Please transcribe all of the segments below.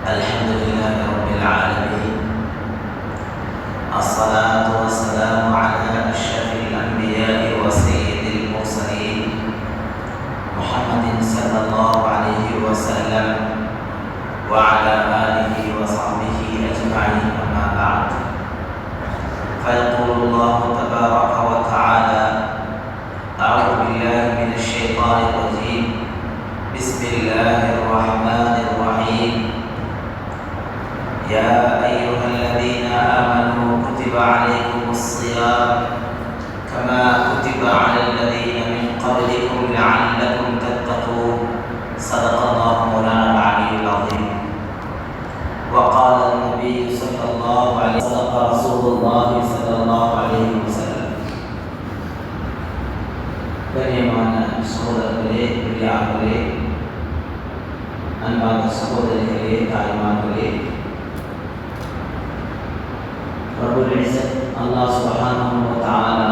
الحمد لله رب العالمين، الصلاة والسلام على أشرف الأنبياء وسيد المرسلين محمد صلى الله عليه وسلم وعلى آله وصحبه أجمعين، أما بعد، فيقول الله تبارك وتعالى: أعوذ بالله من الشيطان الرجيم، بسم الله الرحمن الرحيم. يا أيها الذين آمنوا كتب عليكم الصيام كما كتب على الذين من قبلكم لعلكم تتقون. صدق الله مولانا العلي العظيم. وقال النبي صلى الله عليه وسلم: صدق رسول الله صلى الله عليه وسلم. கண்ணியமான சகோதரர்களே, பெரியார்களே, அன்பான சகோதரிகளே, தாய்மார்களே, ரப்புல் இஸ்ஸத் அல்லாஹ் சுப்ஹானஹு வ தஆலா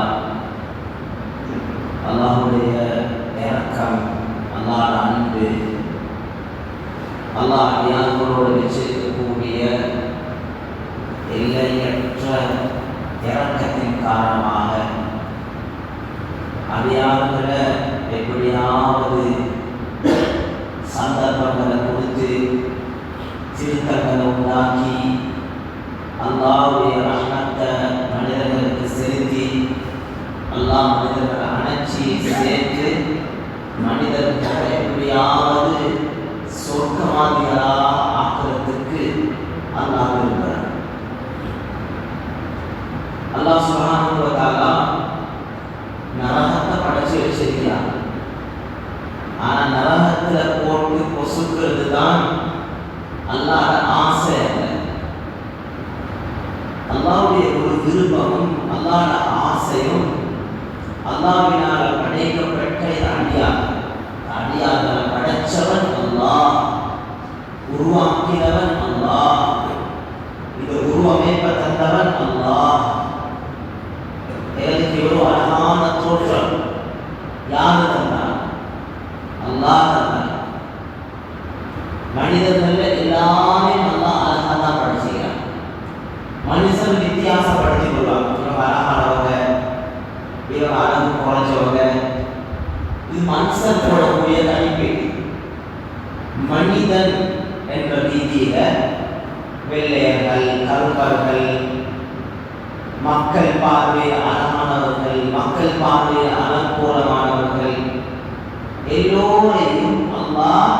அல்லாஹ்வுடைய இரக்கம், அல்லாஹ்வுடைய அன்பு, அல்லாஹ் அடியார்களோடு வச்சிருக்கக்கூடிய எல்லையற்ற இரக்கத்தின் காரணமாக அடியார்களை எப்படியாவது சந்தர்ப்பங்களை கொடுத்து திருத்தங்களை உண்டாக்கி அல்லாஹ்வுடைய ரஹ்மத்தை மனிதர்களுக்கு செலுத்தி அல்லாஹ் மனிதர்களை அணைச்சி சேர்த்து மனிதர்களை எப்படியாவது சொர்க்கவாதிகளாக ஆக்குறதுக்கு அல்லாஹ் விரும்புகிறார். அல்லாஹ் சுப்ஹானஹு வ தஆலா நரகத்தை படைச்சு வச்சிருக்கிறார். ஆனால் நரகத்தில் போட்டு பொசுக்கிறது தான் அல்லாஹ்வுடைய ஆசை. அல்லாஹ்வுடைய ஒரு விருப்பமும் அல்லாஹ்வுடைய ஆசையும் அல்லாஹ்வினால் படைக்கப்பட்ட அடியார்களை படைச்சவன் அல்லாஹ், உருவாக்கினவன் அல்லாஹ், இந்த உருவமைப்பை தந்தவன் அல்லாஹ். எனக்கு எவ்வளோ அழகான தோற்றம் யாரு தந்தான்? அல்லாஹ் தந்தான். மனிதர்கள் எல்லாரையும் அல்லாஹ் அழகாக தான் படைச்சுக்கிறான். மனுஷன் வித்தியாசப்படுத்திக் கொள்வாங்க. இவங்க அழகானவங்க, இவங்க அழகு குறைஞ்சவங்க. இது மனுஷன் போடக்கூடிய தனிப்பேட்டி. மனிதன் என்ற ரீதியில வெள்ளையர்கள், கருப்பர்கள், மக்கள் பார்வையில் அழகானவர்கள், மக்கள் பார்வையில் அலங்கோலமானவர்கள், எல்லோரையும் அல்லாஹ்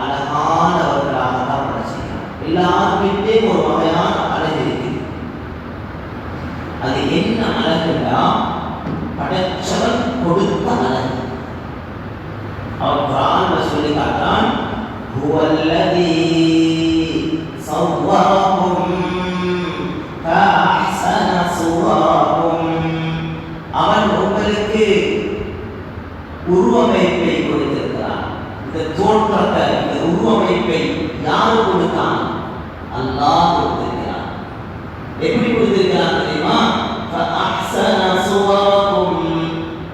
அழகானவர்களாக தான் படைச்சிருக்கிறான். எல்லாருக்கிட்டே ஒரு வகையான அழகு இருக்குது. அது என்ன அழகுன்னா படைச்சவன் கொடுத்த அழகு. அவன் குர்ஆன்ல சொல்லி காட்டான்: ஹுவல்லதீ ஸவ்வரகும் ஃபஅஹ்ஸன ஸுவரகும். அவன் உங்களுக்கு உருவமைப்பை கொடுத்திருக்கிறான். இந்த தோற்றத்தை, இந்த உருவமைப்பை யார் கொடுத்தான்? அல்லாஹ் கொடுத்திருக்கிறான். எப்படி கொடுத்திருக்கிறான் தெரியுமா? ஃபஅஹ்ஸன ஸுவரகும்.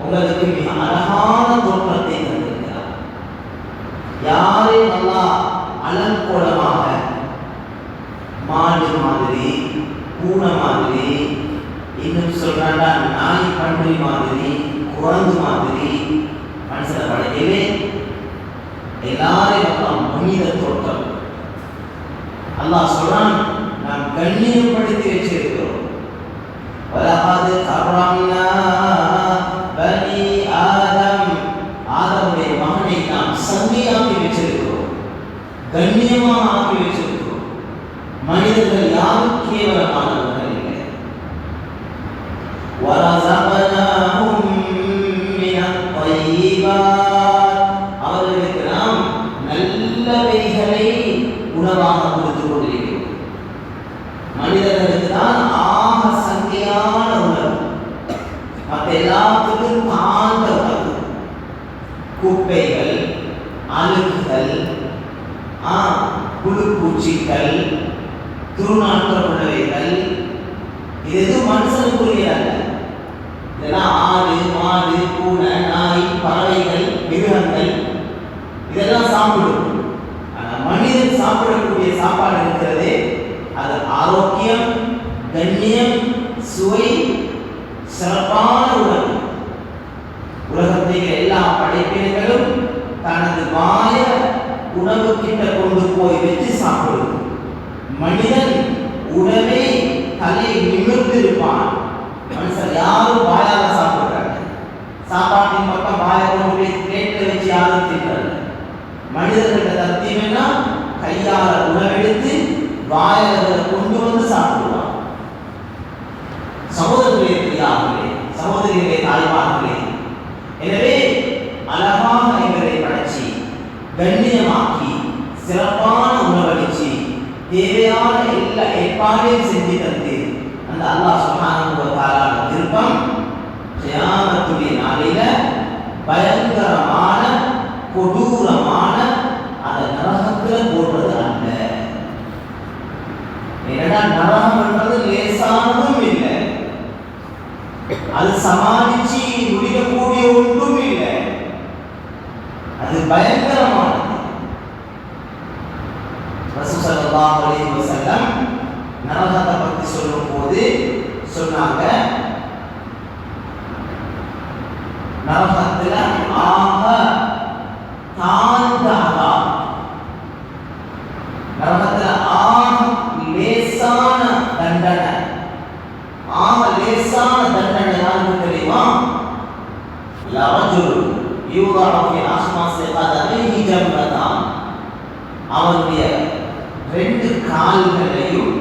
உங்களுக்கு மிக அழகான தோற்றத்தை தந்திருக்கிறான். யாரையும் அல்லாஹ் அலங்கோலமாக மாடு மாதிரி, பூனை மாதிரி, இன்னும் சொல்றாண்டா நாய் பன்றி மாதிரி, குரங்கு மாதிரி மனுஷனை படைக்கவே எல்லாரையும் அல்லாஹ் மனித தோற்றம். அல்லாஹ் சொல்றான், நாம் கண்ணியப்படுத்தி வச்சிருக்கிறோம். வலகத் கர்ரம்னா பனி ஆதம். ஆதமுடைய மகனை நாம் சங்கையாக்கி வச்சிருக்கிறோம், கண்ணியமாக ஆக்கி வச்சிருக்கிறோம். மனிதர்கள் யாரும் கேவலமானவர்கள் இல்லை. வரஸக்னாஹும் மினத் தையிபாத். அவர்களுக்கு நாம் நல்லவைகளை உணவாக கொடுத்து கொண்டிருக்கிறோம். பூச்சிகள், துருநாற்றம் உள்ளவைகள், இது எதுவும் மனுஷனுக்குரியதல்ல. இதெல்லாம் ஆடு, மாடு, பூனை, நாய், பறவைகள், மிருகங்கள் இதெல்லாம் சாப்பிடும். ஆனால் மனிதன் சாப்பிடக்கூடிய சாப்பாடு இருக்கிறதே அது ஆரோக்கியம், கண்ணியம், சுவை, சிறப்பான உணவு. உலகத்தில் எல்லா படைப்பினங்களும் தனது வாய உணவு கிட்ட கொண்டு போய் வச்சு சாப்பிடும். மனிதன் உணவை தலை நிமிர்ந்து இருப்பான். மனுஷன் யாரும் வாயால சாப்பிடுறாங்க. சாப்பாட்டின் பக்கம் வாயை கொண்டு போய் பிளேட்ல வச்சு யாரும் தின்றாங்க. மனிதர்களோட தத்தியம்னா கையால உணவெடுத்து வாயில கொண்டு வந்து சாப்பிடுவான். சகோதரர்களே, பிரியார்களே, சகோதரிகளே, தாய்மார்களே, எனவே அழகாக எங்களை படைச்சி கண்ணியமாக்கி சிறப்பான உணவளிச்சு தேவையான எல்லா ஏற்பாடையும் செஞ்சு தந்து அந்த அல்லாஹ் சுப்ஹானஹு வ தஆலா விருப்பம் கியாமத்துடைய நாளில பயங்கரமான கொடூரமான அந்த நரகத்தில் போடுறது அல்ல. ஏன்னா நரகம் என்பது லேசானதும் இல்லை, அது சமாளிச்சு முடியக்கூடிய ஒன்றும் இல்லை, அது பயங்கரமானது. ரசூல் ஸல்லல்லாஹு அலைஹி வஸல்லம் நரகத்தை பற்றி சொல்லும் போது சொன்னாங்க, நரகத்துல ஆக தாழ்ந்த அதாப், நரகத்துல ஆக லேசான தண்டனை, ஆக லேசான தண்டனை யாருக்கு தெரியுமா? லரஜுல் யூதஅ ஃபி அஹ்மாஸி கதமைஹி ஜம்ரதான், அவருடைய 2 கால்களையும்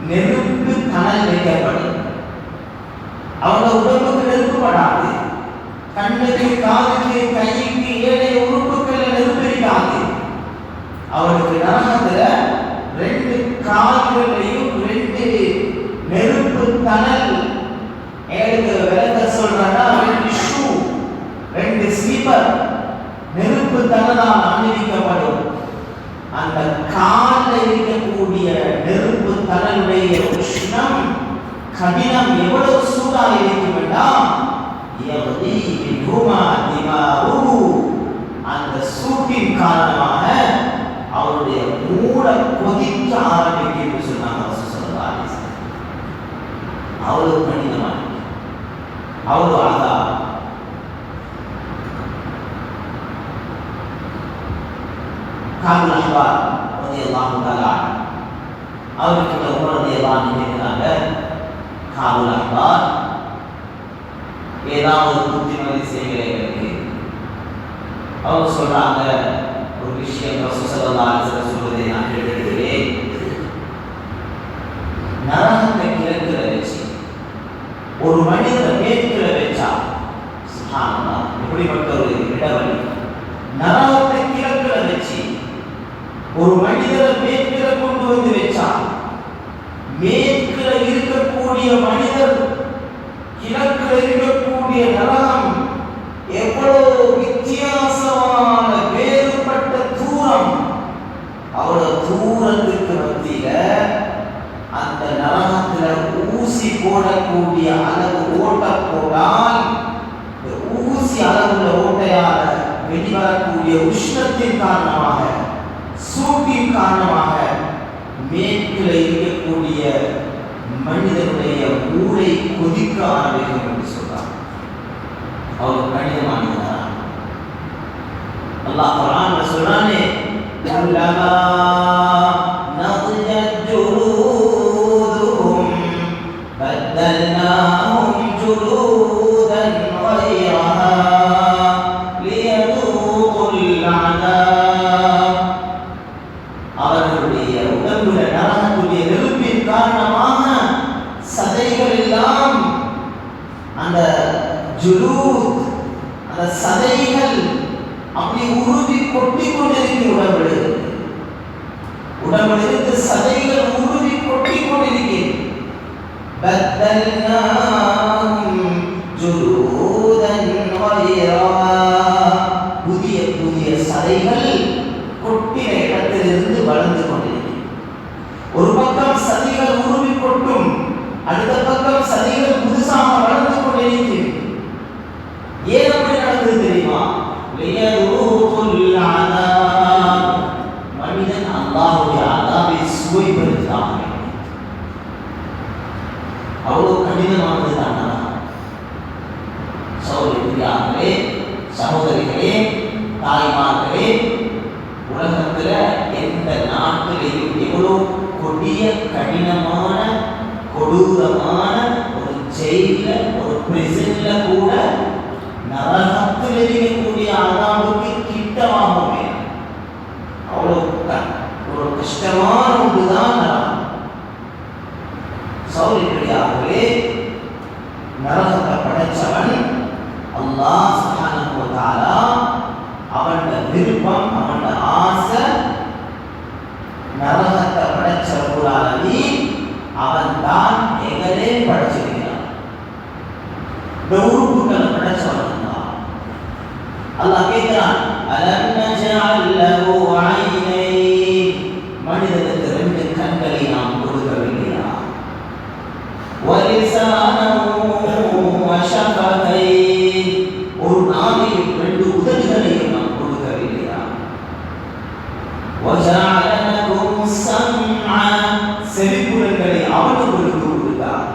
நெருப்பு தணல் வைக்கப்படும். அவருடைய உடம்புக்கு நெருப்பு படாது, கண்ணுக்கு, காதுக்கு, கைக்கு, ஏனைய உறுப்புகள் நெருப்பிடாது. அவருக்கு நரகத்துல 2 கால்களையும் 2 நெருப்பு தணல், ஏழுக்கு விளக்க சொல்றாங்க 2 ஷூ, 2 ஸ்லீப்பர் நெருப்பு தணலால் அணிவிக்கப்படும். அந்த காலில் இருக்கக்கூடிய நெருப்பு தணலுடைய உஷ்ணம், கடினம் எவ்வளவு சூடாக இருக்கும் என்றால் அந்த சூட்டின் காரணமாக அவருடைய மூட கொதிக்க ஆரம்பிக்கும் என்று சொன்னாங்க. அவ்வளவு கடினமாக, அவ்வளவு அழகா. காபுல் அஹ்பார் ரலியல்லாஹு தஆலா அவருக்கு உமர் ரலியல்லாஹு அன்ஹு கேட்கிறாங்க, காபுல் அஹ்பார் ஏதாவது புத்திமதி செய்கிறீர்களுக்கு? அவங்க சொல்றாங்க, ஒரு விஷயம் ரசூல் ஸல்லல்லாஹு அலைஹி வஸல்லம் சொல்வதை நான் கேட்டிருக்கிறேன். நரகத்தை கிழக்குல வச்சு ஒரு மனிதனை மேற்குல வச்சா, சுப்ஹானல்லாஹ், இப்படிப்பட்ட ஒரு இடவழி. நரகத்தை கிழக்குல வச்சு ஒரு மனிதனை மேற்குல கொண்டு வந்து வச்சா, மேற்குல இருக்கக்கூடிய மனிதர் கிழக்குல இருக்கக்கூடிய நரகம் எவ்வளவு வித்தியாசமான வேறுபட்ட தூரம். அவ்வளவு தூரத்துக்கு மத்தியில அந்த நரகத்துல ஊசி போடக்கூடிய அளவு ஓட்ட போட்டால், ஊசி அளவுள்ள ஓட்டையால வெளிவரக்கூடிய உஷ்ணத்தின் காரணமாக, சூட்டின் காரணமாக மேற்குல இருக்கக்கூடிய மனிதனுடைய மூளை கொதிக்க ஆரம்பிக்கும் என்று சொல்றார். அவர் கடினமானதா? அல்லாஹ் குர்ஆன்ல சொல்றானே, குல்லமா நضجت جلودهم بدلناهم جلودا غيرها ليذوقوا العذاب. அவர்களுடைய உடம்புல நரகத்துடைய நெருப்பின் காரணமாக சதைகள் எல்லாம், அந்த ஜுலூத், அந்த சதைகள் அப்படி உருவி கொட்டி கொண்டிருக்கிறது. உடம்பிலிருந்து சதைகள் உருவி கொட்டி கொண்டிருக்கிறது. புதிய புதிய சதைகள் கொட்டின இடத்திலிருந்து வளர்ந்து கொண்டிருக்கிறது. ஒரு பக்கம் சதிகள் உருவி கொட்டும், அடுத்த பக்கம் சதிகள் புதுசாக வளர்ந்து கொண்டிருக்கிறது. ஏன் அப்படி நடக்குது தெரியுமா? மனிதன் அல்லாஹ்வுடைய அதாபை சுவைப்படுத்தாக. அவ்வளவு கடினமானது தான். சகோதரிகளே, சகோதரிகளே, தாய்மார்களே, உலகத்துல எந்த நாட்டிலையும் எவ்வளவு கொடிய கடினமான கொடூரமான ஒரு ஜெயில ஒரு பிரிசன்ல கூட நரகத்தில் இருக்கக்கூடிய அதாவுக்கு கிட்டமாகவே அவ்வளவு ஒரு கஷ்டமான ஒன்றுதான் நரகம். சகோதரிகளே, நரகத்தை படைச்சவன் அல்லாஹ் சுப்ஹானஹு வ தஆலா. அவன் விருப்பம், அவன் ஆசை, நரகத்தை படைச்ச கூடாது. அவன் தான் எங்களே படைச்சிருக்கிறான். உறுப்புகளை படைச்சவன் தான். அல்லாஹ் கேட்கிறான், அலம் நஜஅல் லஹு ஐனைன், மனிதனுக்கு 2 கண்களை நாம் கொடுக்கவில்லையா? ஒரு நாவையும் 2 உதடுகளையும் நாம் கொடுக்கவில்லையா? செவிப்புலன்களை அவனுக்கு கொடுத்தார்.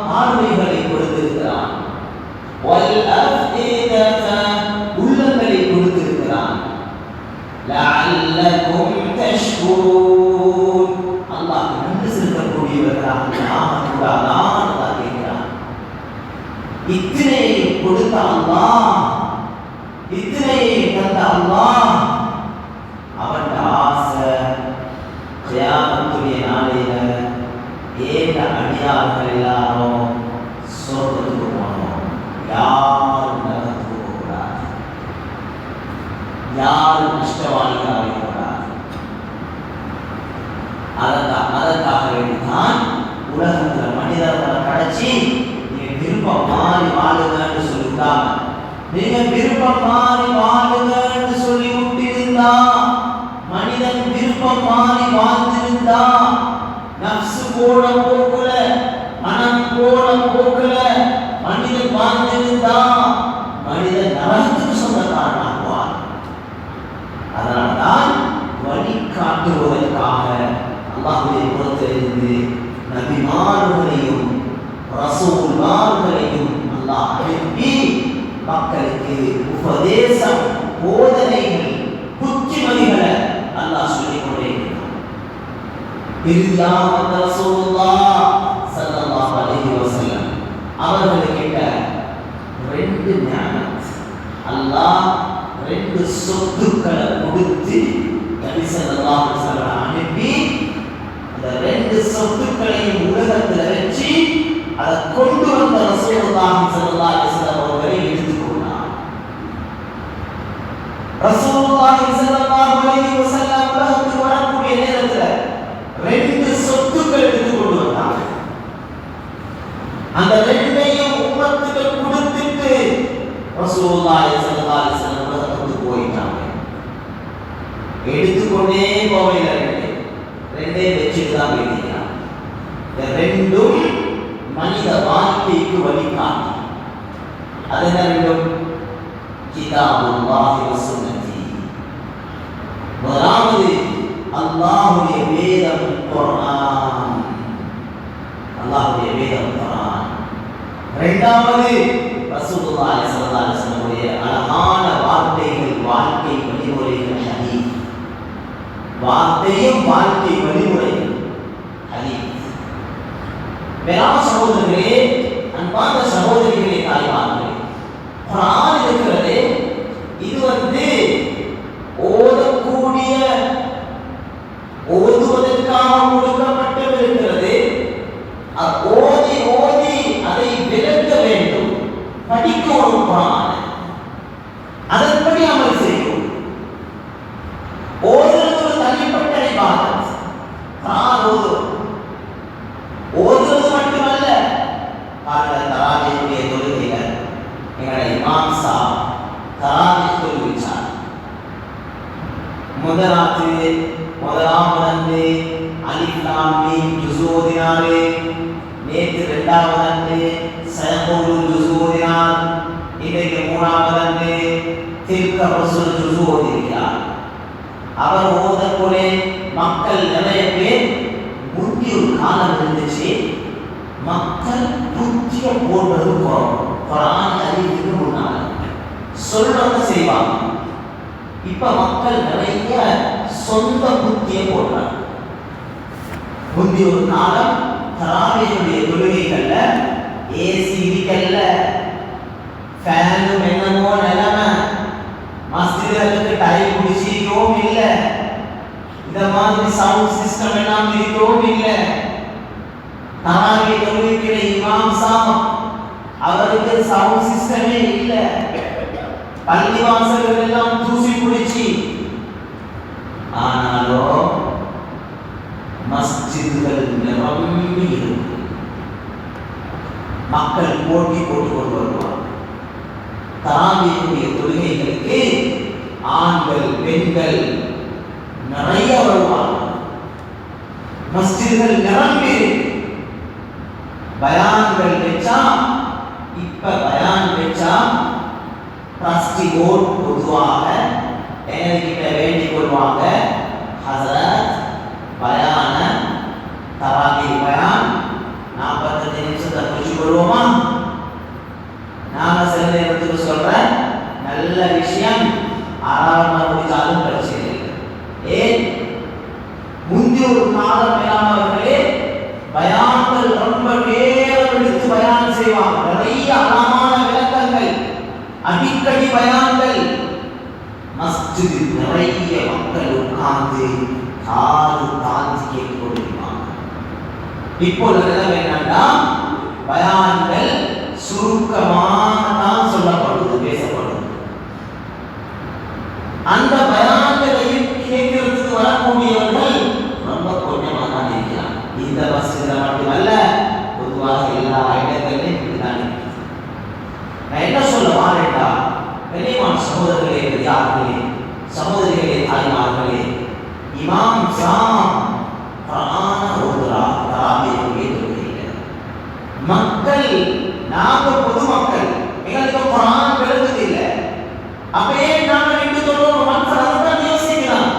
பார்வைகளை கொடுத்திருக்கிறான். உள்ளங்களை கொடுத்திருக்கிறான். அல்லாஹ் நன்றி செலுத்தக்கூடியவர்களாக ஆகக்கூடாதான் கேட்கிறான். இத்தனையை கொடுத்த அல்லாஹ், இத்தனையை தந்த அல்லாஹ், அவன் ஆசை கியாமத்துடைய நாளையில ஏந்த அடியார்கள் எல்லாரும் சொர்க்கத்துக்கு போகணும், யாரும் நரகத்துக்கு போகக்கூடாது, யாரும் நஷ்டவாளிகளாக இருக்கக்கூடாது. அதற்காக வேண்டிதான் உலகத்தில் மனிதர்களை படைச்சி நீங்க விருப்பம் மாறி வாழுங்கன்னு சொல்லிவிட்டாங்க. நீங்க விருப்பம் மாறி வாழுங்கன்னு சொல்லி விட்டிருந்தா, மனிதன் விருப்பம் மாறி வாழ்ந்திருந்தா, நப்சு போன போக்குல, மனம் போன போக்குல மனிதன் வாழ்ந்திருந்தா, மனிதன் நரகத்துக்கு சொந்தக்காரனாகுவான். அதனால்தான் வழிகாட்டுவதற்காக அல்லாஹ்வுடைய புறத்திலிருந்து நபிமார்களையும் ரசூல்மார்களையும் அல்லாஹ் அனுப்பி மக்களுக்கு உபதேசம், போதனைகள், புத்திமதிகளை அல்லாஹ் சொல்லிக் கொண்டே இருக்கிறான். இறுதியாக ரசூலுல்லாஹ் ஸல்லல்லாஹு அலைஹி வஸல்லம் அவர்களுக்கிட்ட 2 நியாமத், அல்லாஹ் 2 சொத்துக்களை கொடுத்து நபி ஸல்லல்லாஹு அலைஹி வஸல்லம் அனுப்பி அந்த 2 சொத்துக்களையும் உலகத்துல வச்சு அதை கொண்டு வந்த ரசூலுல்லாஹி ஸல்லல்லாஹு அலைஹி வஸல்லம் அவர்களை எடுத்துக்கொண்டார். ரசூலுல்லாஹி ஸல்லல்லாஹு அலைஹி வஸல்லம் உலகத்துக்கு வரக்கூடிய நேரத்துல 2 சொத்துக்கள் எடுத்து கொண்டு வந்தாங்க. அந்த 2ஐயும் உம்மத்துக்கு கொடுத்துட்டு ரசூலுல்லாஹி ஸல்லல்லாஹு அலைஹி வஸல்லம் உலகத்துக்கு போயிட்டாங்க. எடுத்துக்கொண்டே போகல, 2 வச்சுட்டு தான் போயிட்டீங்க. இந்த 2ம் மனித வாழ்க்கைக்கு வழிகாட்டி. அது என்ன 2? கிதாபுல்லாஹி வ சுன்னதி. முதலாவது அல்லாஹ்வுடைய வேதம் குர்ஆன், அல்லாஹ்வுடைய வேதம் குர்ஆன். இரண்டாவது ரசூலுல்லாஹி ஸல்லல்லாஹு அலைஹி வஸல்லம் அழகான வார்த்தைகள், வாழ்க்கை வழிமுறைகள், ஹதீஸ். வார்த்தையும் வாழ்க்கை வழிமுறை ஹதீஸ். மேலான சகோதரர்களே, அன்பார்ந்த சகோதரிகளே, தாய்மார்களே, குர்ஆன் இருக்கிறது, இது ஓதக்கூடிய, ஓதுவதற்காக கொடுக்கப்பட்டிருக்கிறது. ஓதி ஓதி அதை விளக்க வேண்டும், படிக்கணும். குர்ஆன் அதன்படி அமல் செய்யும். ஓதுறது ஒரு தனிப்பட்ட இபாதத். ஓதுறது மட்டுமல்ல, தராவீஹுடைய தொழுகையில எங்களுடைய இமாம் சாப் தராவீஹ் தொழுவிச்சார். முதலாவது அலிஃப் லாம் மீம் ஜுஸு ஓதினாரு. நேற்று இரண்டாவது சயகூலு ஜுஸு ஓதினார். இன்றைக்கு மூணாவது தில்க ரசூல் ஜுஸு ஓதினார். அவர் ஓதக்குள்ளே மக்கள் நிறைய பேர் புத்தி ஒரு காலம் இருந்துச்சு, மக்கள் புத்திய போடுறது குர்ஆன் அறிவுக்கு முன்னால சொல்றத செய்வாங்க. இப்ப மக்கள் நிறைய சொந்த புத்திய போடுறாங்க. முந்தி ஒரு காலம் தராவீஹுடைய தொழுகைகள்ல ஏசி இருக்கல்ல, ஃபேனும் என்னமோ நிலைமை, மஸ்ஜிதுக்கு டைல் குடிச்சிக்கவும் இல்லை, இந்த மாதிரி சவுண்ட் சிஸ்டம் எல்லாம் இருக்கவும் இல்லை. தராவீஹ் தொழுகைக்கிற இமாம் சாப் அவருக்கு சவுண்ட் சிஸ்டமே இல்லை. பள்ளிவாசல்கள் எல்லாம் தூசி குடிச்சி. ஆனாலும் மஸ்ஜிதுகள் நிரம்பி இருக்கு. மக்கள் போட்டி போட்டு கொண்டு வருவார். தராவீஹுடைய தொழுகைகளுக்கு ஆண்கள் பெண்கள் நிறைய வருவார்கள். மஸ்ஜிதுகள் நிரம்பி பயான்கள் வச்சா, இப்ப பயான் வச்சா பிளாஸ்டிக் ஓட் பொதுவாக எங்ககிட்ட வேண்டிக் கொள்வாங்க, ஹசரத் பயான தராவீஹ் பயான் 45 நிமிஷத்தை முடிச்சு கொள்வோமா? நாம சில நேரத்துக்கு சொல்ற நல்ல விஷயம் ஆறாவது முடிச்சாலும் பிரச்சனை இல்லை. ஏன் முந்தி ஒரு காலம் மேலானவர்களே பயான்கள் ரொம்ப நேரம் எடுத்து பயான் செய்வாங்க. நிறைய அழகான விளக்கங்கள், அடிக்கடி பயான்கள். மஸ்ஜிதில் நிறைய மக்கள் உட்கார்ந்து காது தாழ்த்தி கேட்டுக் கொண்டிருப்பாங்க. இப்பொழுது என்னன்னா பயான்கள் சுருக்கமாக தான் சொல்லப்படுது, பேசப்படுது. அந்த பயான்களையும் கேட்கிறதுக்கு வரக்கூடியவர்கள் ரொம்ப கொஞ்சமாக தான் இருக்கிறார். இந்த மஸ்ஜிதில் மட்டுமல்ல, பொதுவாக எல்லா இடங்களிலும் இப்படிதான் இருக்குது. நான் என்ன சொல்ல வாரேன்டா, கண்ணியமான சகோதரர்களே, பெரியார்களே, சகோதரிகளே, தாய்மார்களே, இமாம் சாம் குர்ஆன ஓதுறார் தராவீஹுடைய தொழுகையில. மக்கள், நாம பொதுமக்கள், எங்களுக்கு குர்ஆன் விளங்குது இல்லை, அப்பயே நாம நின்று சொல்றோம். மக்கள் அதான் யோசிக்கிறான்,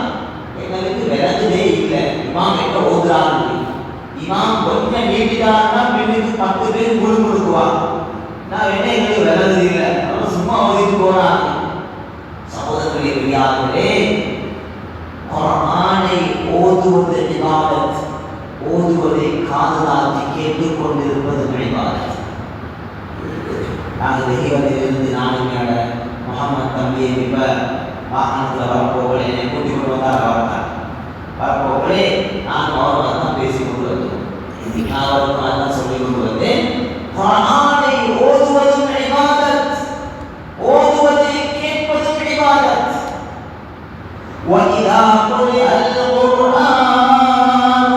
எங்களுக்கு விளங்குதே இல்லை, இமாம் எங்க ஓதுறாரு. இமாம் கொஞ்சம் நீட்டிட்டாருன்னா பின்னுக்கு 10 பேர் முழுமுழுக்குவார். நான் என்ன எங்களுக்கு விளங்குது இல்லை, சும்மா ஓதிட்டு போறாங்க. சகோதரர்களே, பெரியார்களே, குர்ஆனை ஓதுவது இபாதத், ஓதுவதை காதுதாழ்த்தி கேட்டுக் கொண்டிருப்பது இபாதத். நாங்கள் வெகிவதிலிருந்து நானுமையோட முகமது தம்பி இப்ப வாகனத்தில் வரப்போகளே என்னை கூட்டி கொண்டு வந்தார். வரப்போகளே நான் அவரோட தான் பேசி கொண்டு வந்தோம். நான் அவருக்கு தான் சொல்லி கொண்டு வந்தேன், குர்ஆனை ஓதுவதும் இபாதத், ஓதுவதை கேட்பதும் இபாதத். وَإِذَا قُرِئَ الْقُرْآنُ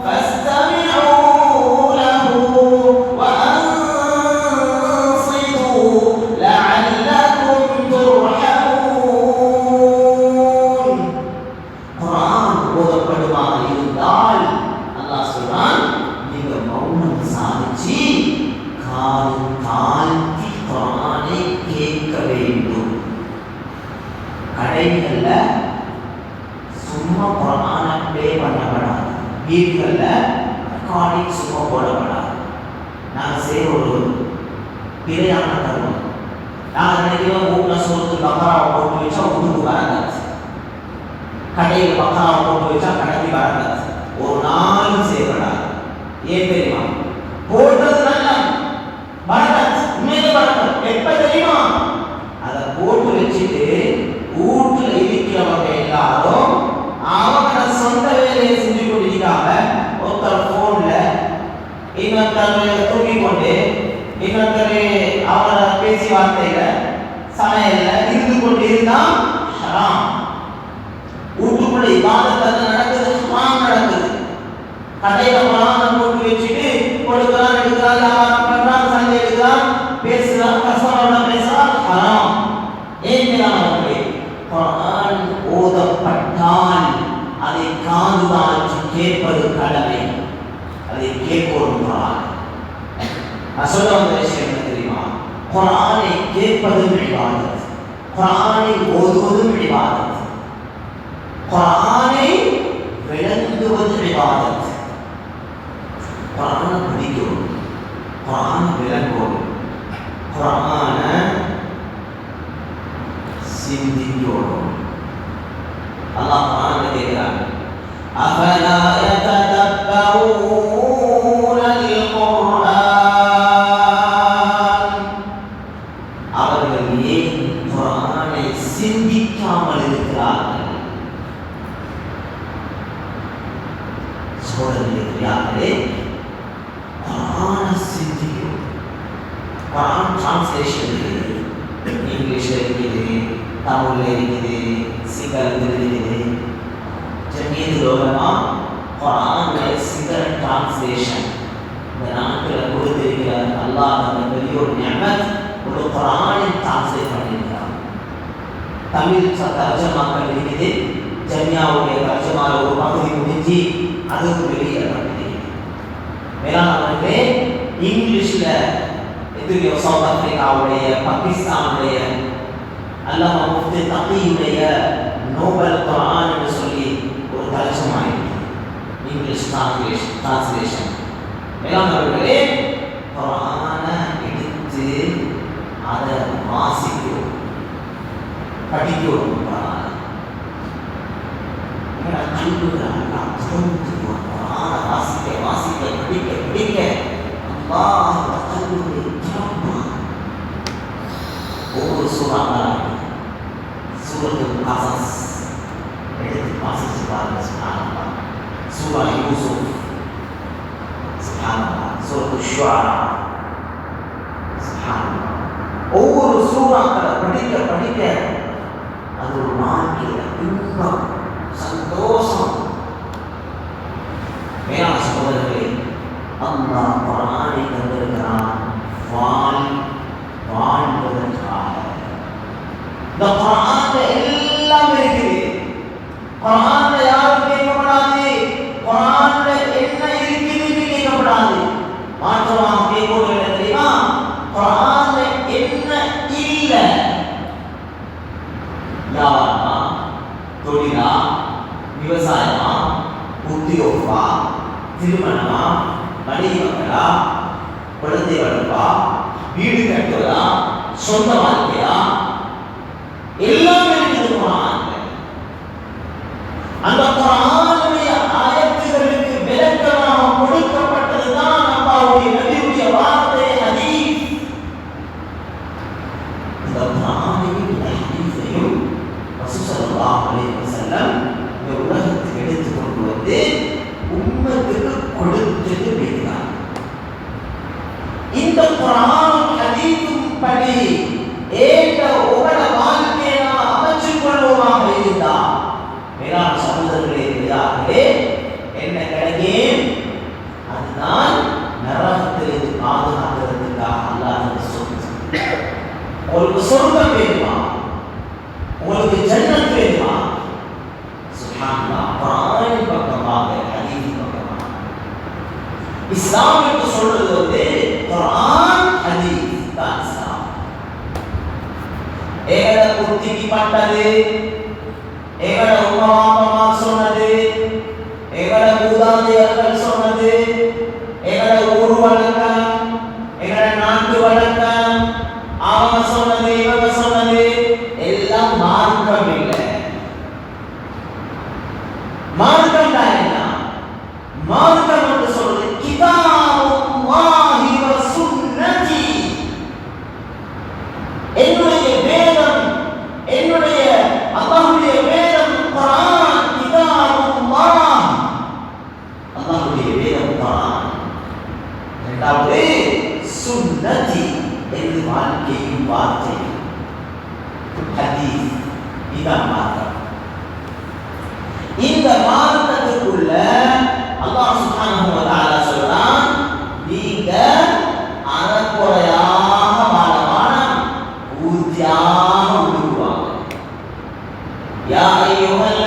فَاسْتَمِعُوا لَهُ وَأَنصِتُوا لَعَلَّكُمْ تُرْحَمُونَ. குர்ஆன் ஓதப்படுமாக இருந்தால் அல்லாஹ் சொல்றான், நீங்க மௌனம் சாதிச்சு காது தாழ்த்தி குர்ஆனை கேட்க வேண்டும். கடைகள்ல சும்மா குர்ஆனை ப்ளே பண்ணப்படாது, வீடுகள்ல ரெக்கார்டிங் சும்மா போடப்படாது. நாங்கள் செய்ய ஒரு பிழையான தருவோம். நாங்கள் நினைக்கிறோம் வீட்டில் சோத்து பக்கராவை போட்டு வச்சா வீட்டுக்கு வராது, கடையில் பக்கராவை போட்டு வச்சா கடைக்கு வராது. ஒரு நாளும் செய்யப்படாது. ஏன் தெரியுமா? போடுறது நல்லா வரது, உண்மையிலே வரது. எப்ப தெரியுமா? அதை போட்டு வச்சுட்டு வீட்டில் இருக்கிறவங்க எல்லாரும் அவங்க சொந்த வேலையை செஞ்சு கொண்டிருக்காங்க. ஒருத்தர் போன்ல, இன்னொருத்தர் தூக்கி கொண்டு, இன்னொருத்தர் அவங்கள பேசி வார்த்தையில சமையல்ல இருந்து கொண்டு இருந்தா ஹராம். வீட்டுக்குள்ள இபாதத் நடக்குது, ஹராம் நடக்குது. கடையில குர்ஆன் போட்டு வச்சுட்டு கொடுக்கலாம், எடுக்கலாம், வியாபாரம் பண்றான், சந்தை எடுக்கலாம், பேசுறான், கஸ்டமரோட பேசுறான், ஹராம். ஏன் குர்ஆன் ஓத ஓதப்பட்டால் அதை காதுதாழ்ச்சி கேட்பது கடமை. அதை கேட்போம். நான் சொல்ல வந்த விஷயம் என்ன தெரியுமா? குர்ஆனை கேட்பதும் இபாதத், குர்ஆனை ஓதுவதும் இபாதத், குர்ஆனை விளங்குவது இபாதத். குர்ஆனை படிக்கணும், குர்ஆனை விளங்கணும், குர்ஆனை சிந்திக்கணும். அல்லாஹ் குர்ஆன்ல கேட்கிறான், அஃபலா யததப்பரூன அல்-குர்ஆன். அவர்கள் ஏன் குர்ஆனை சிந்திக்காமல் இருக்கிறார்கள்? சோதனையாளே, குர்ஆனை சிந்திக்கணும். குர்ஆன் டிரான்ஸ்லேஷன் இருக்குது, இங்கிலீஷ்ல இருக்குது, தமிழ்ல இருக்குது, சிங்களத்தில் இருக்குது. ஜமீயத்துல் உலமா குர்ஆனுடைய சிங்கள டிரான்ஸ்லேஷன் இந்த நாட்டில் கொடுத்திருக்கிற அல்லாஹ் அந்த பெரிய ஒரு நிஅமத், ஒரு குர்ஆனின் டிரான்ஸ்லேட் பண்ணியிருக்கிறார். தமிழ் தர்ஜமாக்கள் இருக்குது, ஜமியாவுடைய தர்ஜமால ஒரு பகுதி முடிஞ்சு அதுக்கு வெளியிடப்பட்டிருக்கிறது. வேளாண்மையிலே இங்கிலீஷ்ல எத்தனையோ சவுத் ஆப்பிரிக்காவுடைய, பாகிஸ்தானுடைய அல்லாமா முஃப்தி தகியுடைய நோபல் குர்ஆன் என்று சொல்லி ஒரு தர்ஜமா இருக்கு, இங்கிலீஷ் டிரான்ஸ்லேஷன். வேளாண்மையிலே குர்ஆனை எடுத்து அதை வாசிக்கிறோம், படிக்கிறோம். குர்ஆனை வாசிக்க வாசிக்க படிக்க படிக்க அல்லாஹ் கல்வியை திறப்பான். ஒவ்வொரு சூறாக்கள் சூரத்துல் கஸஸ் எடுத்து வாசிச்சு பாருங்க. சுப்ஹானல்லாஹ். சூரா யூசுப், சுப்ஹானல்லாஹ். சூரத்துல் ஷுஆரா, சுப்ஹானல்லாஹ். ஒவ்வொரு சூறாக்களை படிக்க படிக்க அது ஒரு வாழ்க்கையில இன்பம், சந்தோஷம். மேலான சகோதரர்களே, அல்லாஹ் குர்ஆனை தந்திருக்கிறான் வாழ்வதற்காக. இந்த குர்ஆன்ல எல்லாம் இருக்குது. குர்ஆன்ல யாரும் கேட்கப்படாது, குர்ஆன்ல என்ன இருக்குதுன்னு கேட்கப்படாது. மாற்றமாக கேட்கணும் என்ன தெரியுமா? குர்ஆன்ல என்ன இல்லை. வியாபாரமா, தொழிலா, விவசாயமா, உத்தியோகமா, திருமணமா, மனைவி மக்களா, குழந்தை வளர்ப்பா, வீடு கட்டுவதா, சொந்த வாழ்க்கையா, எல்லாம் இருக்குது குர்ஆன்ல. அந்த குர்ஆனுடைய ஆயத்துகளுக்கு விளக்கமாக கொடுக்கப்பட்டதுதான் அல்லாஹ்வுடைய நபியுடைய வார்த்தை, ஹதீஸ். இந்த குர்ஆனையும் ஹதீஸையும் ரசூல் ஸல்லல்லாஹு அலைஹி வஸல்லம் இந்த உலகத்துக்கு எடுத்து கொண்டு வந்து உம்மத்துக்கு கொடுத்துட்டு போயிட்டாங்க. இந்த குர்ஆன் ஹதீஸும் படி ஏக உலக வாழ்க்கையை நாம் அமைச்சுக் கொள்வோமாக இருந்தா, மேலான சகோதரர்களே, பெரியார்களே, என்ன கிடைக்கும்? அதுதான் நரகத்திலிருந்து பாதுகாக்கிறதுக்காக அல்லாஹ் சொல்றான். உங்களுக்கு சொர்க்கம் வேணுமா? உங்களுக்கு ஜன்னத் வேணுமா? சுப்ஹானல்லாஹ். குர்ஆனின் பக்கமாக, ஹதீஸின் பக்கமாக. இஸ்லாம் என்று சொல்றது வந்து குர்ஆன் ஹதீஸ் தான் இஸ்லாம். ஏகட புத்திக்கு பட்டது, ஏகட உம்மா அப்பா சொன்னது, ஏகட மூதாதையர்கள் சொன்னது, ஏகட ஊர் வழக்கம், ஏகட நாட்டு வழக்கம், அவங்க சொன்னது இவங்க சொன்னது எல்லாம் மார்க்கம் இல்லை. மார்க்கம் தான் என்ன? மார்க்கம் என்று சொல்றது கிதாபுல்லாஹி வ சுன்னதி. என்னுடைய வேதம், என்னுடைய அல்லாஹ்வுடைய வேதம் குர்ஆன், கிதாபுல்லாஹ், அல்லாஹ்வுடைய வேதம் குர்ஆன். இரண்டாவது சுன்னதி, என்று வாழ்க்கையின் வார்த்தை, ஹதீஸ். இதான் மார்க்கம். இந்த மார்க்கத்துக்குள்ள அல்லாஹ் சுப்ஹானஹு வ தஆலா சொல்றான், நீங்க அறக்குறையாக வாழ பூர்த்தியாக உருவாங்க. யா அய்யுஹல்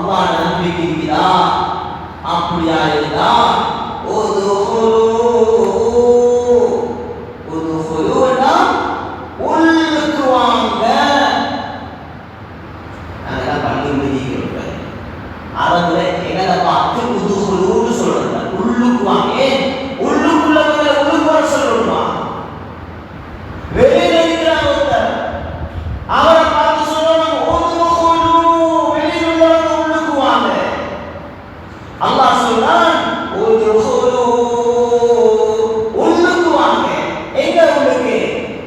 அல்லாஹ் நம்பிக்கை இருக்குதா? அப்படியா இருந்தா உதுஹுலுனா உள்ளுக்கு வாங்க. நாங்கெல்லாம் பள்ளி முடிக்கிறோம். அரபுல எங்களை பார்த்து உதுஹுலுன்னு சொல்றாங்க. உள்ளுக்கு வாங்க. உள்ளுக்குள்ளவங்க உள்ளுக்கு வர சொல்லணுமா? வெளியில இருக்கிறாங்க ஒருத்தர், அவரை பார்த்து சொல்லணும் உதுஹுலு, வெளியில உள்ளவங்க உள்ளுக்கு வாங்க. அல்லாஹ் சொல்றான் உதுஹுலு, உள்ளுக்கு வாங்க. எங்க உள்ளுக்கு?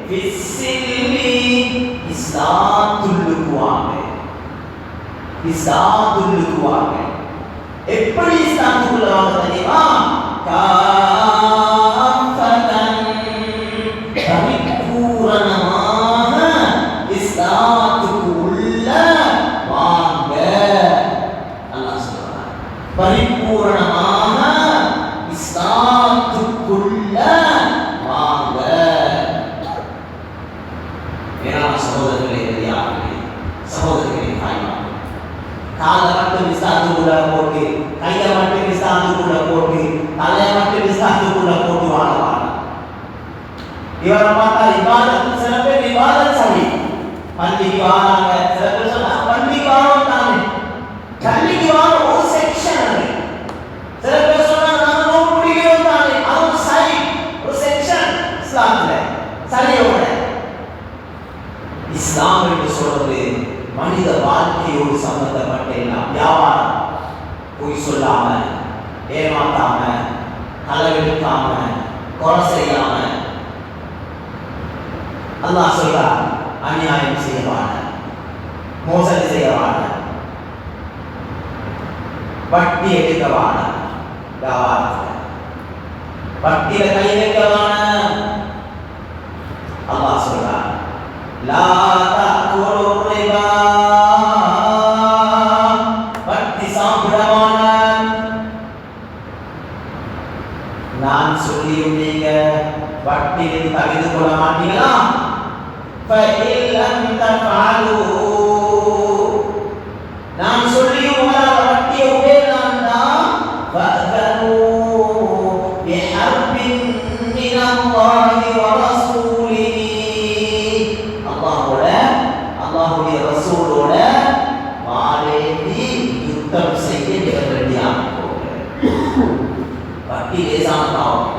ஃபிஸ்ஸில்மி, இஸ்லாத்துள்ளுக்கு வாங்க. இஸ்லாத்துள்ளுக்கு வாங்க. எப்படி இஸ்லாத்துக்குள்ள வாங்க தெரியுமா? காஃபதன், பரிபூரணமாக இஸ்லாத்துக்கு உள்ள வாங்க. அல்லாஹ் சொல்றான் பரிபூரணமாக இஸ்லாத்துக்குள்ள வாங்க. ஏன்னா சகோதரர்களே, பெரியார்களே, சகோதரர்களே, தாய்மார்களே, காலை மட்டும் இஸ்லாத்துக்குள்ள போட்டு, கையை மட்டும் இஸ்லாத்துக்குள்ள போட்டு, தலையை மட்டும் இஸ்லாத்துக்குள்ள போட்டு வாழவாங்க. இவரை பார்த்தா இபாதத், சில பேர் இபாதத் சரி, பள்ளிக்கு வாராங்க. சில பேர் சொன்னா பள்ளிக்கு வாரோம் தானே, பள்ளிக்கு வாரோம் ஒரு செக்ஷன் அது. சில பேர் சொன்னா நாங்க நோம்பு பிடிக்கிறோம் தானே, அது ஒரு சரி, ஒரு செக்ஷன் இஸ்லாத்துல சரியோட. இஸ்லாம் என்று சொல்றது மனித வாழ்க்கையோடு சம்பந்தப்பட்ட எல்லாம். வியாபாரம், பொய் சொல்லாம, ஏமாத்தாம, களவெடுக்காம, கொலை செய்யாம. அல்லாஹ் சொல்றார் அநியாயம் செய்யவான, மோசடி செய்யவான, வட்டி எடுக்கவான, வியாபாரத்தில் வட்டியில கை வைக்கவான. அல்லாஹ் சொல்றார் லா தஅகுலு ரிபா, வட்டி சாப்பிடவான. நான் சொல்லியும் நீங்க வட்டியில் தவிர்த்து கொள்ள மாட்டீங்களா? ஃபஇல்லம் தஃஅலு, நான் சொல்லியும் உங்களால வட்டியை உடையலாம்னா ஃபஅதனு பிஹர்பின் மினல்லாஹி வ ரசூலிஹி, அல்லாஹ்வுடைய ரசூலோட வாழேந்தி யுத்தம் செய்ய வேண்டியாக வட்டி லேசான பாவம்.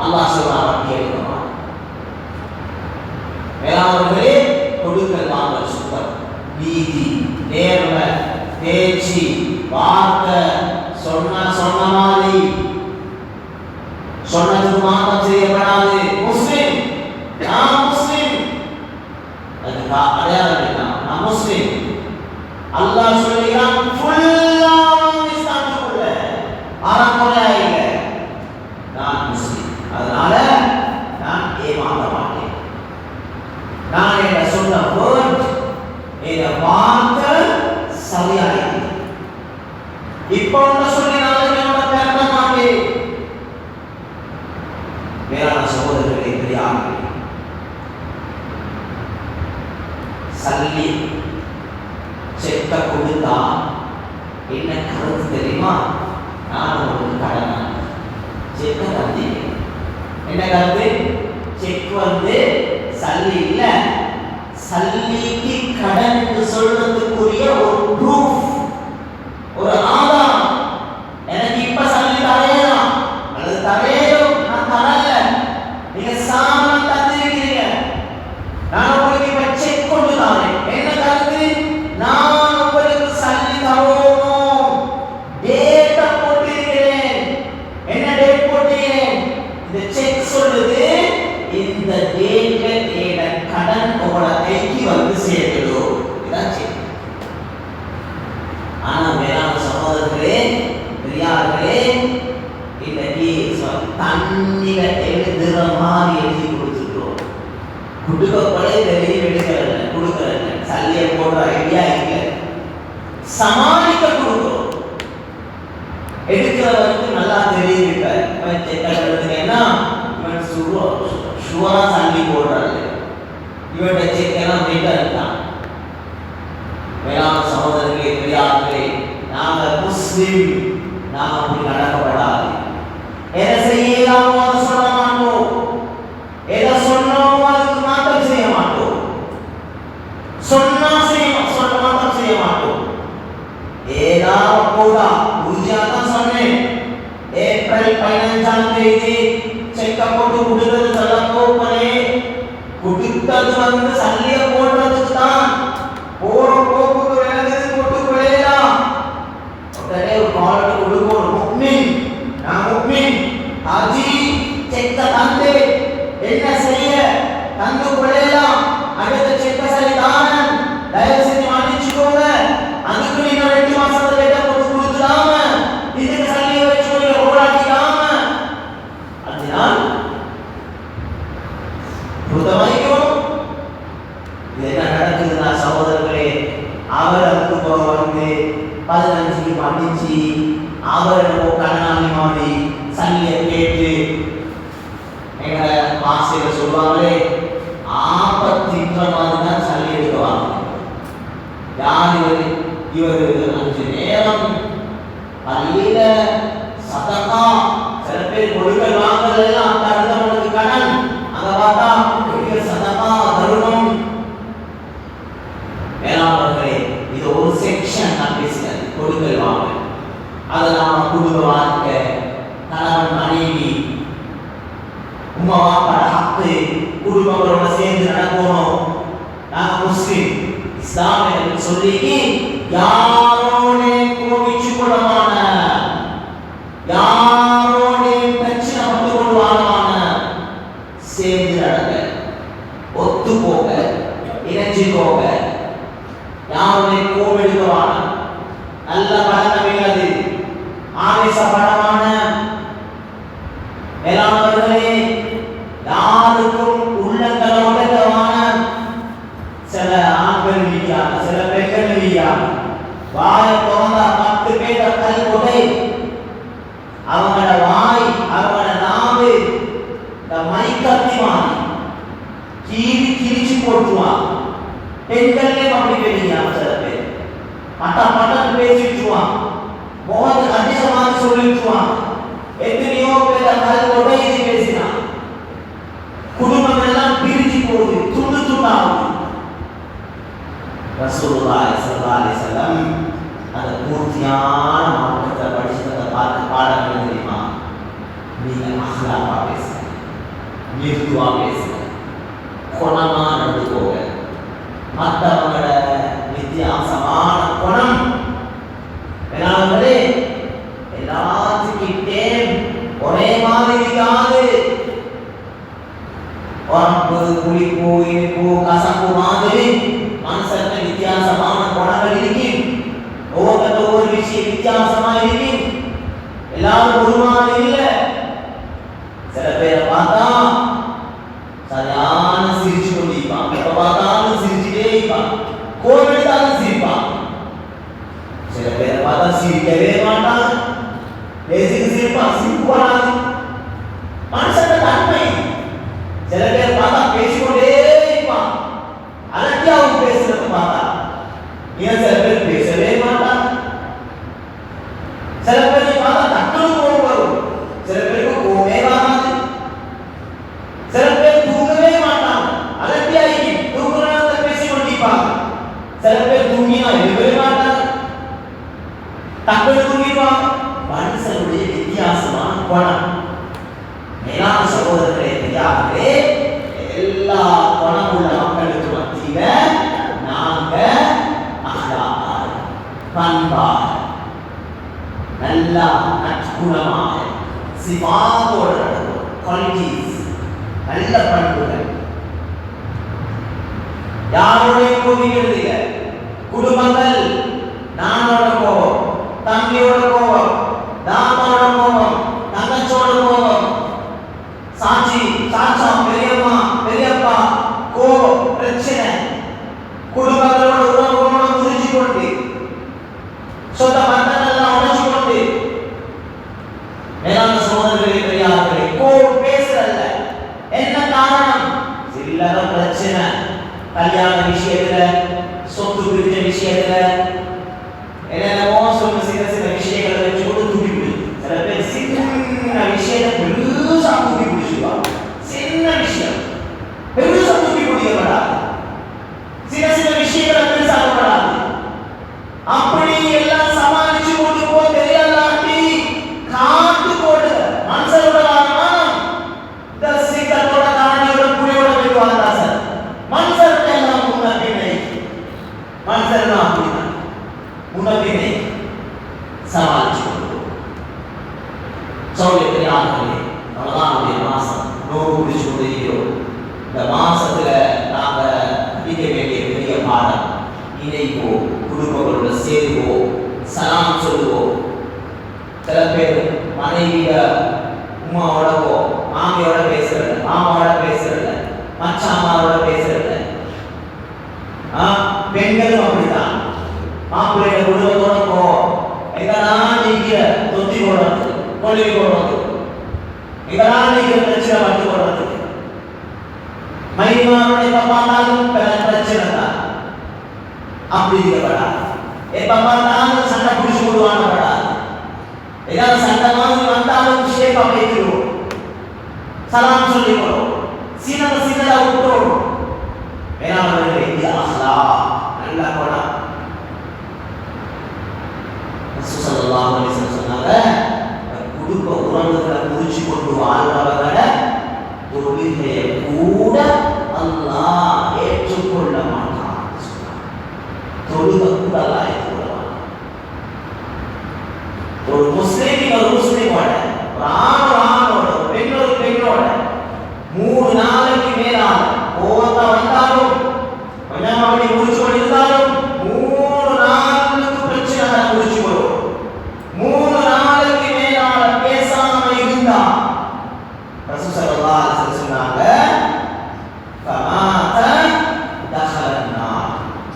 அல்லாஹ் சொல்றான் வட்டி எடுக்கணும். வேளாண்மைகளே, கொடுக்கல் வாங்கல் சுத்தம், நீதி, நேர்மை, பேச்சு, வார்த்தை, சொன்ன மாதிரி சொன்னதுக்கு மாற்றம் செய்யப்படாது. முஸ்லிம், நான் முஸ்லிம், அதுக்கு அடையாளம் என்ன? நான் முஸ்லிம். அல்லாஹ் சொல்லுகிறான் ஃபுல்லா இஸ்லாமுக்குள்ள அறமுறையா இல்லை, நான் முஸ்லிம், அதனால நான் ஏமாற்ற மாட்டேன். நான் என்ன சொன்ன வேர்ட், என்ன வார்த்தை சரியாயிருக்கு. இப்போ ஒன்று சொல்லி நாளைக்கு என்னோட பேர மாட்டேன். மேலான சகோதரர்களே, பெரியார்களே, சல்லி செக்க கொடுத்தா என்ன கருத்து தெரியுமா? நான் உங்களுக்கு கடன் செக்க தந்தீங்க. என்ன கருத்து? செக் வந்து சல்லி இல்ல, சல்லிக்கு கடன் சொல்றதுக்குரிய ஒரு ப்ரூஃப், ஒரு ஆதாரம். எனக்கு இப்ப சல்லி தரையலாம் அல்லது தரையும் நான் தரல, நீங்க சாமான் தந்திருக்கிறீங்க, நான் உங்களுக்கு இப்ப செக் கொண்டு தாரேன். என்ன கருத்து? நான் உங்களுக்கு சல்லி தரோம், டேட்ட போட்டிருக்கிறேன். என்ன டேட் போட்டிருக்கிறேன்? இந்த செக் சொல்லுது இந்த டேட்ல ஏட கடன் உங்களோட கைக்கு வந்து சேர்க்கணும். இதான் செக். ஆனா வேளாண் சகோதரர்களே, பெரியார்களே, இன்னைக்கு தண்ணில எழுதுற மாதிரி எழுதி கொடுத்துட்டோம். குடுக்கப்படை வெளியே எடுக்கிறல்ல, கொடுக்கறல்ல, சல்லியை போடுற ஐடியா இல்லை, சமாளிக்க கொடுக்கிறோம். எடுக்கிறவருக்கு நல்லா தெரியுது. இப்ப செக்கன்னா இவன் ஷுவரா சல்லி போடுறாரு, இவன் செக் எல்லாம் ரைட்டா இருக்கான். வேளாண் சகோதரர்களே, பெரியார் நாங்க முஸ்லிம், நாங்க அப்படி நடக்கப்படாது. எதை செய்யலாமோ அதை சொல்ல மாட்டோம், எதை சொன்னோமோ அதுக்கு மாற்றம் செய்ய மாட்டோம், சொன்னா சொல்ல மாற்றம் செய்ய மாட்டோம். ஏதாவது போதா உறுதியாக சொன்னேன். ஏப்ரல் 15ஆம் தேதி செக்க போட்டு கொடுத்தது சொல்ல போப்பனே, கொடுத்தது வந்து சல்லிய போடுறதுக்கு தான். போற போக்குக்கு வேலைக்கு போட்டு கொள்ளையலாம். உடனே ஒரு காலத்தை கொடுக்கும். முக்மின், நான் முக்மின், ஆஜி செக்க தந்து என்ன செய்ய தந்து கொள்ளையலாம். அடுத்த செக்க சரி தானன், தயவு செஞ்சு மன்னிச்சுக்கோங்க. அதுக்கு நீங்க 2 மாசத்துல கேட்ட போட்டு கொடுத்துடாம இதுக்கு சல்லிய வச்சு ஓடாட்டிடாம அதனால் புதமைக்கும் என்ன நடக்குதுன்னா சகோதரர்களே, அவர் அதுக்கு வந்து 15 மன்னிச்சு அவர் கடனாளி மாதிரி சல்லிய கேட்டு எங்களை ஆசிரியர் சொல்லுவாங்களே, ஆபத்தின்ற மாதிரி தான் சல்லி எடுக்குவாங்க. யார் இவர் 5 நேரம் பள்ளியில சதகா, சில பேர் கொடுக்கல் வாங்கல் எல்லாம் அந்த அடுத்தவனுக்கு கடன், அங்க பார்த்தா சதகா தருணம். வேளாண்மைகளே, இது ஒரு செக்ஷன் நான் பேசுகிறேன். கொடுக்கல் வாங்கல் அதை நாம குடும்ப வாழ்க்கை, கணவன் மனைவி, உமா வாப்பாட ஹக்கு, குடும்பங்களோட சேர்ந்து நடக்கணும். நாங்க முஸ்லிம், இஸ்லாம் சொல்லி யாரோட கோவிச்சு கொள்ளமான, யாரோட பிரச்சனை வந்து கொள்வான, சேர்ந்து நடக்க, ஒத்து போக, இணைஞ்சு போக, யாரோட கோவெடுக்கவான, நல்ல பழக்கமில்லது, ஆவேசப்படமான மேலானவர்களே, யாருக்கும் உள்ளங்களோடவான சில ஆண்கள் வீட்டாங்க, சில பெண்கள் வீட்டாங்க. வாயை திறந்தா 10 பேர் கல் கொடை. அவங்களோட வாய், அவங்களோட நாவு இந்த மைக்கத்திவான் கிழிச்சு போட்டுவான். பெண்களே அப்படி பேசுவாங்க. சில பேர் பட்டம் பேசிட்டுவான், முகத்துக்கு அதிகமாக சொல்லிட்டுவான். எத்தனையோ பேர் கல் கொடை பேசினான். குடும்பம் எல்லாம் பிரிஞ்சு போகுது, துண்டு துண்டாகுது. ரசூலுல்லாஹி ஸல்லல்லாஹு அலைஹி வஸல்லம் அந்த பூர்த்தியான மார்க்கத்தை படிச்சதை பார்த்து பாடம் என்ன தெரியுமா? நீங்க அஹ்லாகா பேசுங்க, மிருதுவா பேசுங்க, குணமா நடந்துக்கோங்க. மற்றவங்களோட வித்தியாசமான குணம் வேளாண்களே எல்லாத்துக்கிட்டே ஒரே மாதிரி இருக்காது. உரப்பு, புளிப்பு, இனிப்பு, கசப்பு மாதிரி மனுஷன் வித்தியாசமான குணங்கள் இருக்கு. ஒவ்வொரு விஷயம் வித்தியாசமா இருக்கு. எல்லாரும் ஒரு மாதிரி இல்லை. சில பேரை பார்த்தா சரியான சிரிச்சு கொண்டிருப்பான், எப்ப பார்த்தாலும் சிரிச்சுட்டே இருப்பான், கோவெடுத்தாலும் சிரிப்பான். சில பேரை பார்த்தா சிரிக்கவே மாட்டான், பேசிக்கு சிரிப்பான், சிரிப்பு வராது. மனுஷன் தன்மை. சில பேர் பார்த்தா பேசிக்கொண்டே இருப்பான், அலட்டியாவும் பேசுறது பார்த்தா. ஏன் சில பேர் பேசவே மாட்டான். சில பேர் பார்த்தா டக்குனு கோவம் வரும், சில பேருக்கு கோவமே வராது. சில பேர் தூங்கவே மாட்டான், அலட்டியாகி தூங்குறாங்க பேசி கொண்டிருப்பாங்க. சில பேர் தூங்கினா எழுதவே மாட்டாங்க, டக்குனு தூங்கிடுவாங்க. மனுஷனுடைய வித்தியாசமான குணம். மேலான சகோதரர்களே, தெரியாதே எல்லா குணமுள்ள மக்களுக்கு மத்தியில நாங்க அஹ்லாகாக, பண்பாக, நல்லா நற்குணமாக, சிவாத்தோட நடக்கும், குவாலிட்டிஸ், நல்ல பண்புகள். யாருடைய கோவிக்கிறது இல்லை. குடும்பங்கள் நானோட கோபம், தம்பியோட கோபம், தாத்தோட கோபம், தங்கச்சோட கோபம், சாட்சி, சாச்சா, பெரியம்மா, பெரியப்பா, பிரச்சனை, குடும்பங்களோட உறவுகளோட முறிஞ்சு கொண்டு, சொந்த பந்தங்கள் உடைச்சு கொண்டு, மேலான சகோதரர்களே, பெரியார்களே, பேசுறல்ல. என்ன காரணம்? சில்லற பிரச்சனை, கல்யாண விஷயத்துல, சொத்து பிரிச்ச விஷயத்துல, முன்னபினை சமாளிச்சு கொள்வோம். சௌரியத்திலே ஆண்களே, ரமதானுடைய மாசம் நோன்பு பிடிச்சு கொண்டிருக்கிறோம். இந்த மாசத்துல நாங்க படிக்க வேண்டிய பெரிய பாடம், இணைப்போம், குடும்பங்களோட சேருவோம், சலாம் சொல்லுவோம். சில பேர் மனைவிய உமாவோடவோ மாமியோட பேசுறதில்ல, மாமாவோட பேசுறதில்ல, மச்சாமாரோட பேசுறதில்ல. பெண்களும் அப்படிதான். மாப்பிள்ளைய குடும்பத்தோட போ, இதெல்லாம் நீங்க தொத்தி போடுறது, கொள்கை போடுறது, இதெல்லாம் நீங்க பிரச்சனை வந்து போடுறது. மைமாரோட எப்ப பார்த்தாலும் பிரச்சனை தான். அப்படி இருக்கப்படாது. எப்ப பார்த்தாலும் சண்டை பிடிச்சு விடுவானப்படாது. ஏதாவது சண்டை மாதிரி வந்தாலும் ஷேப்பா பேசிடுவோம், சலாம் சொல்லிக்கணும், சின்னதா விட்டுறோம். வேளாண்மையிலே இது அஹ்லா நல்ல குணம். ரசூல் ஸல்லல்லாஹு அலைஹி வஸல்லம் சொன்னாங்க, குடும்ப உறவுகளை முறிச்சு கொண்டு வாழ்றவங்களை தொழுகையை கூட அல்லாஹ் ஏற்றுக்கொள்ள மாட்டான். தொழுகை கூட அல்லாஹ் ஏற்றுக்கொள்ள மாட்டான். ஒரு முஸ்லிம் ஒரு முஸ்லிமோட, ஒரு ஆணோட, ஒரு பெண்ணோட 3 நாளைக்கு மேலான கோவத்தை வந்தாலும் கொஞ்சம் அப்படி முடிச்சு கொண்டிருந்தாலும் 3 நாளுக்கு பிரச்சனை தான் முடிச்சு வரும். 3 நாளைக்கு மேலான பேசாம இருந்தா ரசூல் ஸல்லல்லாஹு அலைஹி வஸல்லம் சொன்னாங்க, ஃபமாத தஹலன்னா,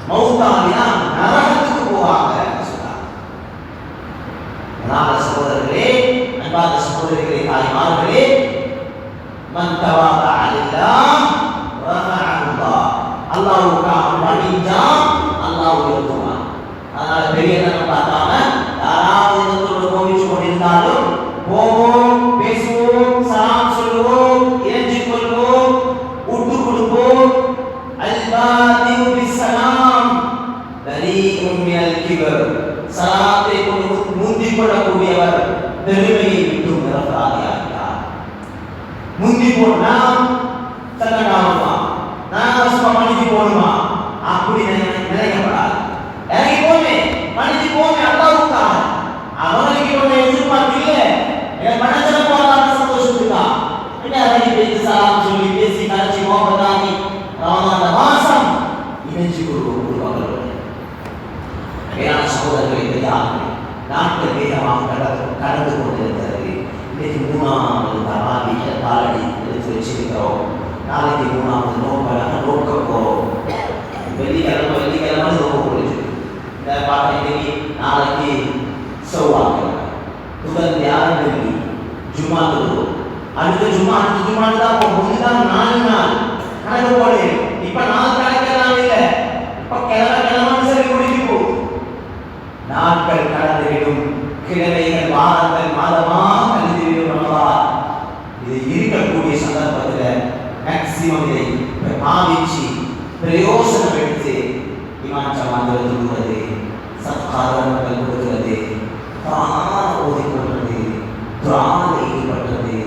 மௌத்தாலியா நரகத்துக்கு போவாங்க சொன்னாங்க. அன்பான சகோதரர்களே, அன்பான சகோதரிகளே, தாய்மார்களே, மன் தவாதா லில்லாஹ் ரஃஅஹு அல்லாஹ், அல்லாஹ்வுக்காக பணிஞ்சா அல்லாஹ் உயர்த்துவான். அதனால பெரியதனம் பார்க்காம யாராவது இதோட கோவிச்சு கொண்டிருந்தாலும் போவோம், பேசுவோம், சலாம் சொல்லுவோம், இறைஞ்சி கொள்வோம், உட்டு கொடுப்போம். அல்பாதிவு பிஸ்ஸலாம் பரீஉம் மினல் கிபர், சலாத்தை கொண்டு முந்தி கொள்ளக்கூடியவர் பெருமையை விட்டு நிரப்பராதியாகிறார். முந்தி போனா சங்கடாகுமா, நான் சும்மா மணிக்கு போகணுமா அப்படி நினைக்கப்படாது. இறங்கி போமே, மணிக்கு போமே, அல்லாஹ்வுக்காக. அவங்களுக்கு ஒன்றை எதிர்பார்த்து இல்லை, என் மனசுல போறாங்க சந்தோஷத்துக்கா. இறங்கி பேசி சலாம் சொல்லி பேசி கரைச்சி மோகத்தாங்கி ரமலான் மாசம் இணைச்சு கொடுப்பாங்க. வேளாண் சகோதரர்களை தெரியாது, நாட்கள் வேகமாக கடந்து கொண்டிருக்கிறது. இன்னைக்கு 3வது தராவீஹ் காலடி எடுத்து வச்சிருக்கிறோம். நாளைக்கு 3வது நோன்பை நோக்க போறோம். வெள்ளிக்கிழமை நோக்க முடிஞ்சு இந்த பாட்டு. இன்னைக்கு நாளைக்கு செவ்வாய்க்கிழமை, புதன், வியாழன், வெள்ளி, ஜும்மா தொழுவோம். அடுத்த ஜும்மா தான் முன்னுதான் 4 நாள் கணக்கு போடு. இப்ப 4 கணக்கெல்லாம் இல்லை, இப்ப கிழமை சரி முடிஞ்சு போகுது. நாட்கள் கடந்துவிடும், கிழமைகள், வாரங்கள், மாதமாக கழிந்துவிடும். ரமலான் இது இருக்கக்கூடிய சந்தர்ப்பத்தில் மேக்சிமம் இதை பாவிச்சு பிரயோசனம் எடுத்து இமாம் ஜமாத்தில் தொழுவது, சத்காரங்கள் கொடுக்கிறது, குர்ஆன் ஓதிக்கொள்வது, துஆவில் ஈடுபடுறது,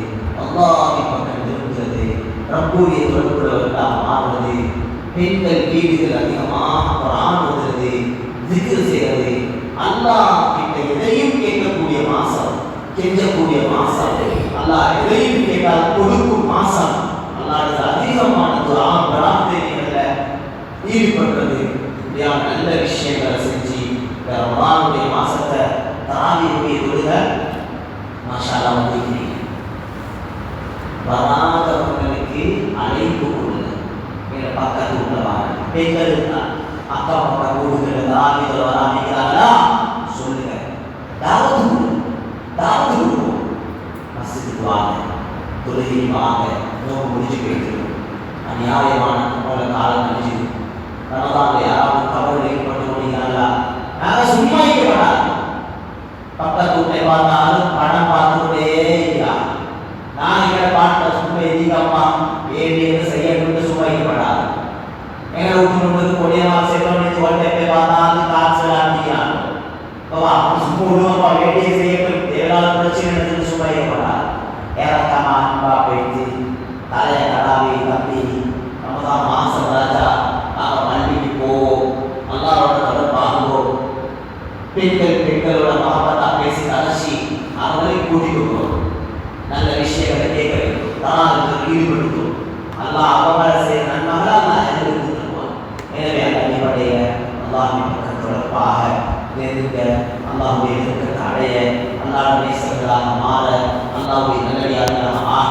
அல்லாஹ்வின் பக்கம் திரும்புவது, ரப்புடைய தொடர்புள்ளவர்களாக மாறுவது, பெண்கள் வீடுகள் அதிகமாக குர்ஆன் ஓதுறது, திக்ர் செய்வது, அல்லாஹ் கிட்ட எதையும் கேட்கக்கூடிய மாசம், கெஞ்சக்கூடிய மாசம், அல்லாஹ் எதையும் கேட்டால் கொடுக்கும் மாசம், அல்லாஹ் அதிகமான துஆ பிரார்த்தனைகள்ல ஈடுபடுறது, இப்படியான நல்ல விஷயங்களை செஞ்சு ரமலானுடைய மாசத்தை தராவீஹுடைய தொழுகை மாஷா அல்லாஹ் வந்துக்கிறீங்க. வராதவர்களுக்கு அழைப்பு கொடுங்க. என் பக்கத்து உள்ளவாங்க பெண்கள் அக்கா பக்கம் ஊருகள் தராவீஹ் வராமீங்களா சொல்லுங்க. தாவது கொடுப்போம். மஸ்ஜிதுக்கு வாங்க, தொழுகை வாங்க, நோக்கு முடிச்சு போயிட்டு அநியாயமான உங்களை காலம் கழிச்சு ரமலான்ல யாராவது கவலை ஏற்பட்டு கொண்டீங்களா? நாங்கள் சும்மா இருக்கப்படாது. பக்கத்து வீட்டை பார்த்தாலும் படம் பார்த்துக்கிட்டே இருக்கிறான். நான் எங்களை பாட்டில் சும்மா எதிர்க்கப்பா ஏவி செய்யணும்னு சும்மா இருக்கப்படாது. எங்களை விட்டு கொடியமாக செய்யணும் ஒன்றை பார்த்தாலும் காய்ச்சல் ஆட்டிக்கிறாங்க. சும்மா விடுவாப்பா, வேண்டிய செய்யட்டும், தேவையான பிரச்சனை சும்மா இருக்கப்படாது. ஏறக்கமா அன்பா போயிட்டு தலையை கடாவி தம்பி ரமலான் மாசம் ராஜா நாங்கள் மல்லிக்கு போவோம், அல்லாஹ்வோட தொடர்பாகுவோம். பெண்களோட மகப்பத்தா பேசி கலசி அவங்களையும் கூட்டிட்டு போகும். நல்ல விஷயங்களை கேட்க வேண்டும், தாராளத்தில் ஈடுபடுத்தும். அல்லாஹ் அவங்களை செய்ய நன்மகளாக நான் எதிர்த்து தருவான். எனவே அந்த அடிப்படையில் அல்லாஹின் பக்கம் தொடர்பாக நெருங்க, அல்லாஹுடைய நெருக்கத்தை அடைய, அல்லாஹ் நேசர்களாக மாற, அல்லாஹுடைய நல்லடியார்களாக ஆக